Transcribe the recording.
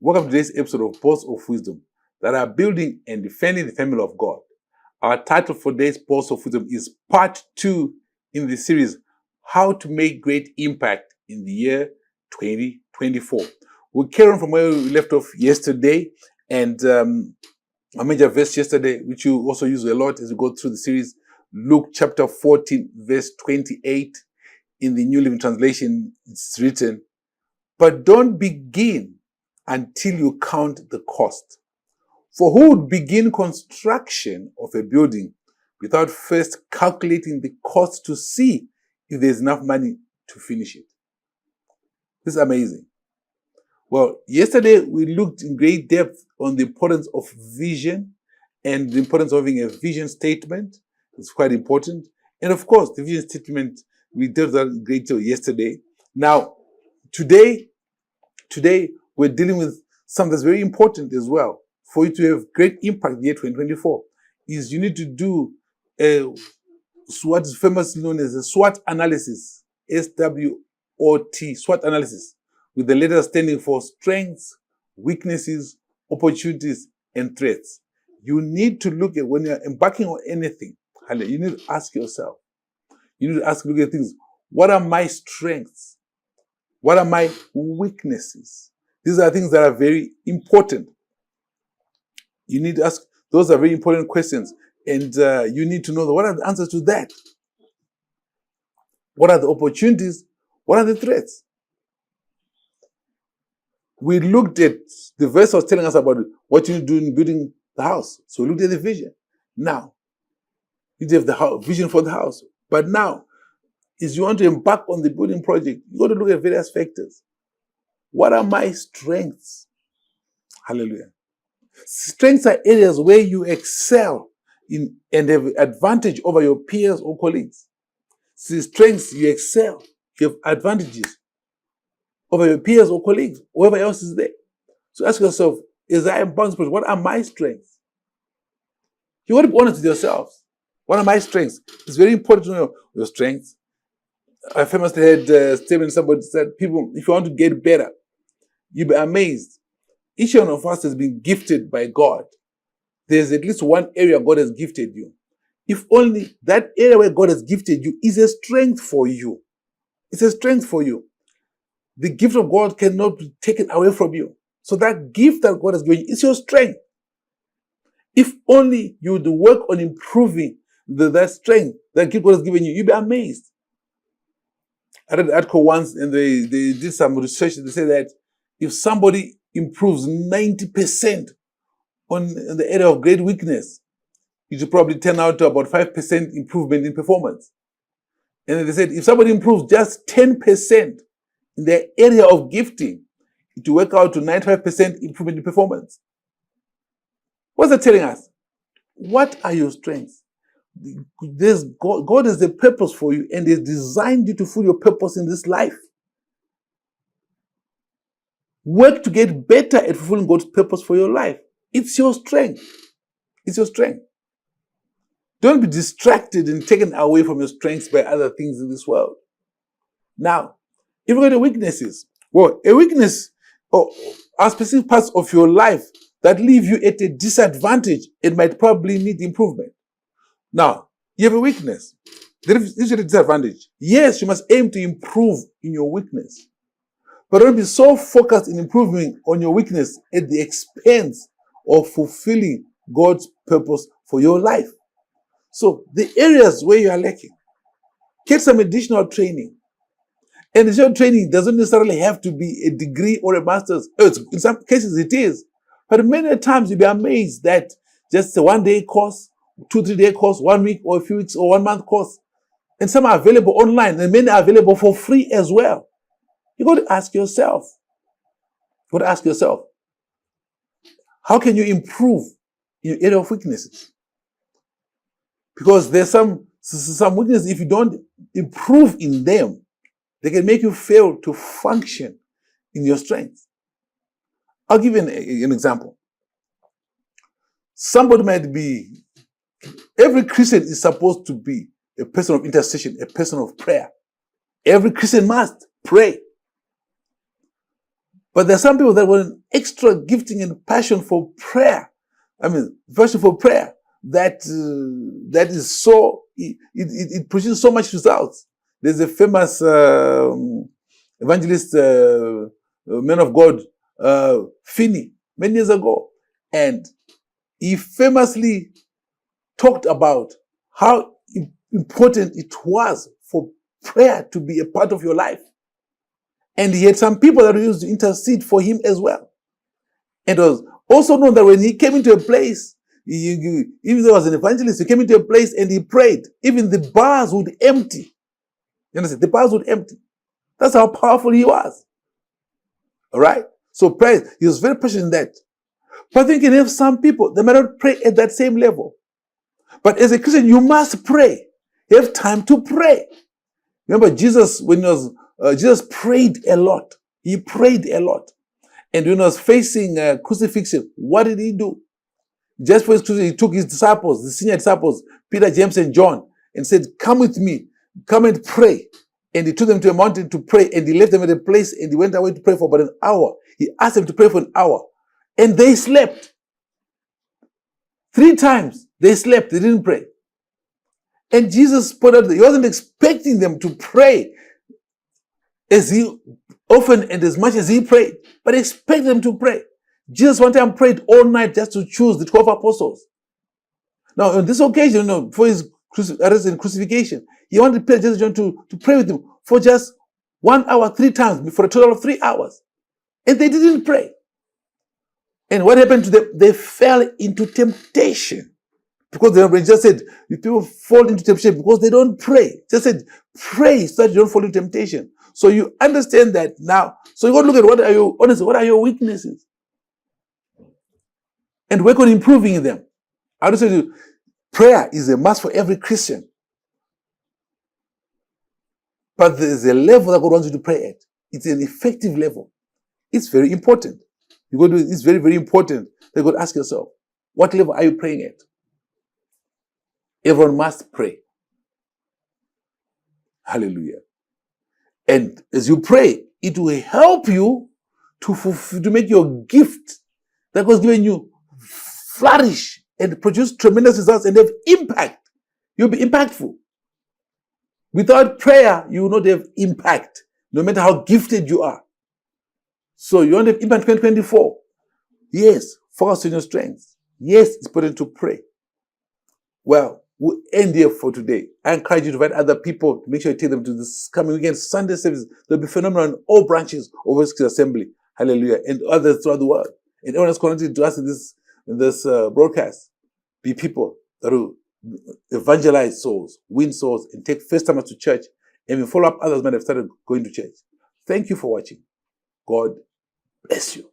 Welcome to today's episode of Pulse of Wisdom that are building and defending the family of God. Our title for today's Pulse of Wisdom is Part 2 in the series, How to Make Great Impact in the Year 2024. We'll carry on from where we left off yesterday, and a major verse yesterday, which you also use a lot as we go through the series, Luke chapter 14, verse 28. In the New Living Translation, it's written, "But don't begin until you count the cost. For who would begin construction of a building without first calculating the cost to see if there's enough money to finish it?" This is amazing. Well, yesterday we looked in great depth on the importance of vision and the importance of having a vision statement. It's quite important. And of course, the vision statement, we did that in great detail yesterday. Now, today we're dealing with something that's very important as well. For you to have great impact in the year 2024, is you need to do what is famously known as a SWOT analysis, SWOT, SWOT analysis, with the letters standing for strengths, weaknesses, opportunities, and threats. You need to look at, when you're embarking on anything, you need to ask yourself, look at things. What are my strengths? What are my weaknesses? These are things that are very important. You need to ask, those are very important questions. And you need to know what are the answers to that? What are the opportunities? What are the threats? We looked at, the verse was telling us about what you do in building the house. So we looked at the vision. Now, you have the vision for the house. But now, if you want to embark on the building project, you got to look at various factors. What are my strengths? Hallelujah. Strengths are areas where you excel in and have advantage over your peers or colleagues. See, strengths, you excel, you have advantages over your peers or colleagues, whoever else is there. So ask yourself, as I am bound, what are my strengths? You want to be honest with yourselves. What are my strengths? It's very important to know your strengths. I famously had a statement, somebody said, people, if you want to get better, you'll be amazed. Each one of us has been gifted by God. There's at least one area God has gifted you. If only that area where God has gifted you is a strength for you. It's a strength for you. The gift of God cannot be taken away from you. So that gift that God has given you is your strength. If only you would work on improving that strength that gift God has given you, you'll be amazed. I read an article once and they did some research. They said that if somebody improves 90% on the area of great weakness, it should probably turn out to about 5% improvement in performance. And then they said if somebody improves just 10% in their area of gifting, it will work out to 95% improvement in performance. What's that telling us? What are your strengths? God has a purpose for you and has designed you to fulfill your purpose in this life. Work to get better at fulfilling God's purpose for your life. It's your strength. It's your strength. Don't be distracted and taken away from your strengths by other things in this world. Now, if you go to weaknesses, well, a weakness are specific parts of your life that leave you at a disadvantage and might probably need improvement. Now, you have a weakness. There is a disadvantage. Yes, you must aim to improve in your weakness. But don't be so focused in improving on your weakness at the expense of fulfilling God's purpose for your life. So, the areas where you are lacking, get some additional training. And additional training doesn't necessarily have to be a degree or a master's. In some cases it is. But many times you'll be amazed that just a 1-day course, 2-3 day course, 1 week or a few weeks or 1 month course. And some are available online and many are available for free as well. You got to ask yourself. How can you improve in your area of weaknesses? Because there's some weaknesses, if you don't improve in them, they can make you fail to function in your strengths. I'll give you an example. Every Christian is supposed to be a person of intercession, a person of prayer. Every Christian must pray. But there are some people that want an extra gifting and passion for prayer. Passion for prayer that is so, it produces so much results. There's a famous evangelist, man of God, Finney, many years ago. And he famously talked about how important it was for prayer to be a part of your life. And he had some people that used to intercede for him as well. And it was also known that when he came into a place, even though he was an evangelist, he came into a place and he prayed. Even the bars would empty. You understand? The bars would empty. That's how powerful he was. All right? So prayer, he was very passionate in that. But then you can have some people, they might not pray at that same level. But as a Christian, you must pray. You have time to pray. Remember Jesus, when he was, Jesus prayed a lot. He prayed a lot. And when he was facing crucifixion, what did he do? Just for his crucifixion, he took his disciples, the senior disciples, Peter, James, and John, and said, come with me, come and pray. And he took them to a mountain to pray, and he left them at a place, and he went away to pray for about an hour. He asked them to pray for an hour. And they slept. 3 times they slept, they didn't pray. And Jesus put out, he wasn't expecting them to pray as he often and as much as he prayed, but he expected them to pray. Jesus one time prayed all night just to choose the 12 apostles. Now, on this occasion, for his arrest and crucifixion, he wanted Peter, James, and John to pray with him for just 1 hour, 3 times, for a total of 3 hours. And they didn't pray. And what happened to them? They fell into temptation. Because they just said, people fall into temptation because they don't pray. Just said, pray so that you don't fall into temptation. So you understand that now. So you got to look at what are your weaknesses? And work on improving them. I would say to you, prayer is a must for every Christian. But there's a level that God wants you to pray at. It's an effective level. It's very important. It's very, very important that you got to ask yourself, what level are you praying at? Everyone must pray. Hallelujah. And as you pray, it will help you to make your gift that was given you flourish and produce tremendous results and have impact. You'll be impactful. Without prayer, you will not have impact, no matter how gifted you are. So you want to have impact 2024. Yes, focus on your strengths. Yes, it's important to pray. Well, we'll end here for today. I encourage you to invite other people to make sure you take them to this coming weekend Sunday service. There'll be phenomenal in all branches of West Assembly. Hallelujah. And others throughout the world. And everyone that's connected to us in this broadcast. Be people that will evangelize souls, win souls, and take first-timers to church. And we follow up others might have started going to church. Thank you for watching. God bless you.